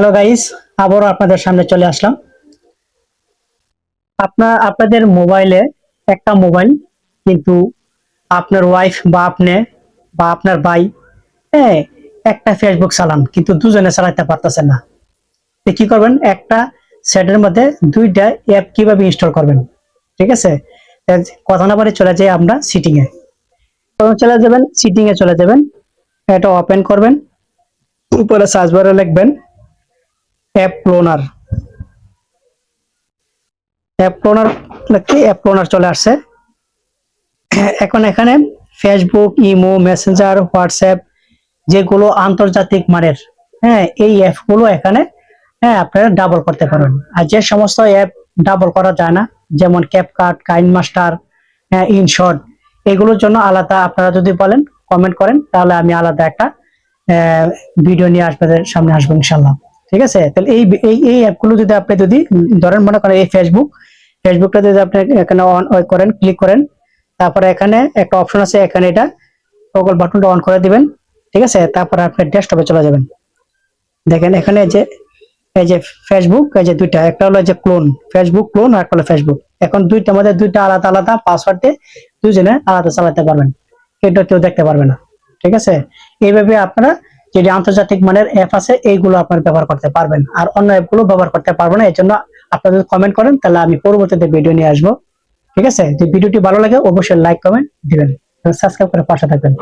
Hello guys, আবারও আপনাদের সামনে চলে আসলাম। আপনাদের মোবাইলে একটা মোবাইল, কিন্তু আপনার ওয়াইফ বা আপনি বা আপনার ভাই, হ্যাঁ, একটা ফেসবুক চালান কিন্তু দুজনে চালাতে পারতেছেন না। তো কি করবেন? একটা সেটের মধ্যে দুইটা অ্যাপ কিভাবে ইনস্টল করবেন, ঠিক আছে? কথা না বলে চলে যাই আমরা সিটিং এ। চলে যাবেন, সিটিং এ চলে যাবেন, এটা ওপেন করবেন, উপরে সার্চ বারে লিখবেন অ্যাপ ক্লোনার। অ্যাপ ক্লোনার লিখে অ্যাপ ক্লোনার চলে আসছে। এখন এখানে ফেসবুক, ইমো, মেসেঞ্জার, হোয়াটসঅ্যাপ, যেগুলো আন্তর্জাতিক মানের, হ্যাঁ, এই অ্যাপগুলো এখানে, হ্যাঁ, আপনারা ডাবল করতে পারবেন। আর যে সমস্ত অ্যাপ ডাবল করা যায় না, যেমন ক্যাপকাট, কাইন মাস্টার, হ্যাঁ, ইনশর্ট, এগুলোর জন্য আলাদা আপনারা যদি বলেন, কমেন্ট করেন, তাহলে আমি আলাদা একটা ভিডিও নিয়ে আপনাদের সামনে আসবো ইনশাল্লাহ। ঠিক আছে? তাহলে এই এই এই অ্যাপগুলো যদি আপনি যদি ধরেন, মনে করেন এই ফেসবুকটা যদি আপনি এখানে অন করেন, ক্লিক করেন, তারপরে এখানে একটা অপশন আছে, এখানে এটা টগল বাটনটা অন করে দিবেন। ঠিক আছে? তারপরে আপনি ডেস্কটপে চলে যাবেন। দেখেন এখানে যে এই যে ফেসবুক, এই যে দুইটা, একটা হলো যে ক্লোন, ফেসবুক ক্লোন, আর একটা হলো ফেসবুক। এখন দুইটা মধ্যে দুইটা আলাদা আলাদা পাসওয়ার্ড দিয়ে দুজনে আলাদা চালাতে পারবেন, এটা কেউ দেখতে পারবে না। ঠিক আছে? এইভাবে আপনারা যেটি আন্তর্জাতিক মানের অ্যাপ আছে এইগুলো আপনারা ব্যবহার করতে পারবেন, আর অন্য অ্যাপগুলো ব্যবহার করতে পারবেন না। এই জন্য আপনারা যদি কমেন্ট করেন, তাহলে আমি পরবর্তীতে ভিডিও নিয়ে আসবো। ঠিক আছে? যদি ভিডিওটি ভালো লাগে অবশ্যই লাইক কমেন্ট দিবেন, সাবস্ক্রাইব করে পাশে থাকবেন।